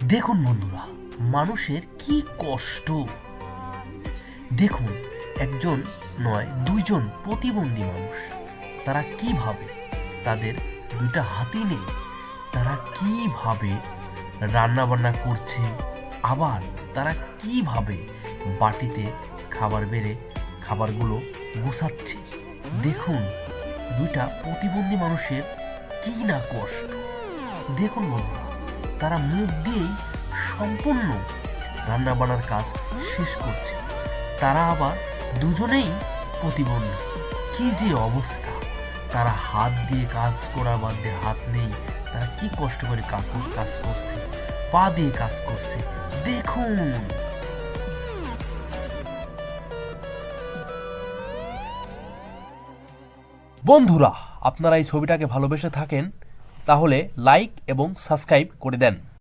দেখুন বন্ধুরা, মানুষের কি কষ্ট। দেখুন, একজন নয় দুইজন প্রতিবন্ধী মানুষ, তারা কিভাবে, তাদের দুইটা হাতই নেই, তারা কিভাবে রান্না বান্না করছে, আবার তারা কিভাবে বাটিতে খাবার বেড়ে খাবারগুলো গুছাচ্ছে। দেখুন, দুইটা প্রতিবন্ধী মানুষের কি না কষ্ট। দেখুন বন্ধুরা, তারা মুখ দিয়েই সম্পূর্ণ রান্না বান্নার কাজ শেষ করছে। তারা আবার দুজনেই প্রতিবন্ধী। কি যে অবস্থা! তারা হাত দিয়ে কাজ করার বাদে হাত নেই, তারা কি কষ্ট করে কাজ করছে, পা দিয়ে কাজ করছে। দেখুন। বন্ধুরা, আপনারা এই ছবিটাকে ভালোবেসে থাকেন তাহলে লাইক এবং সাবস্ক্রাইব করে দেন।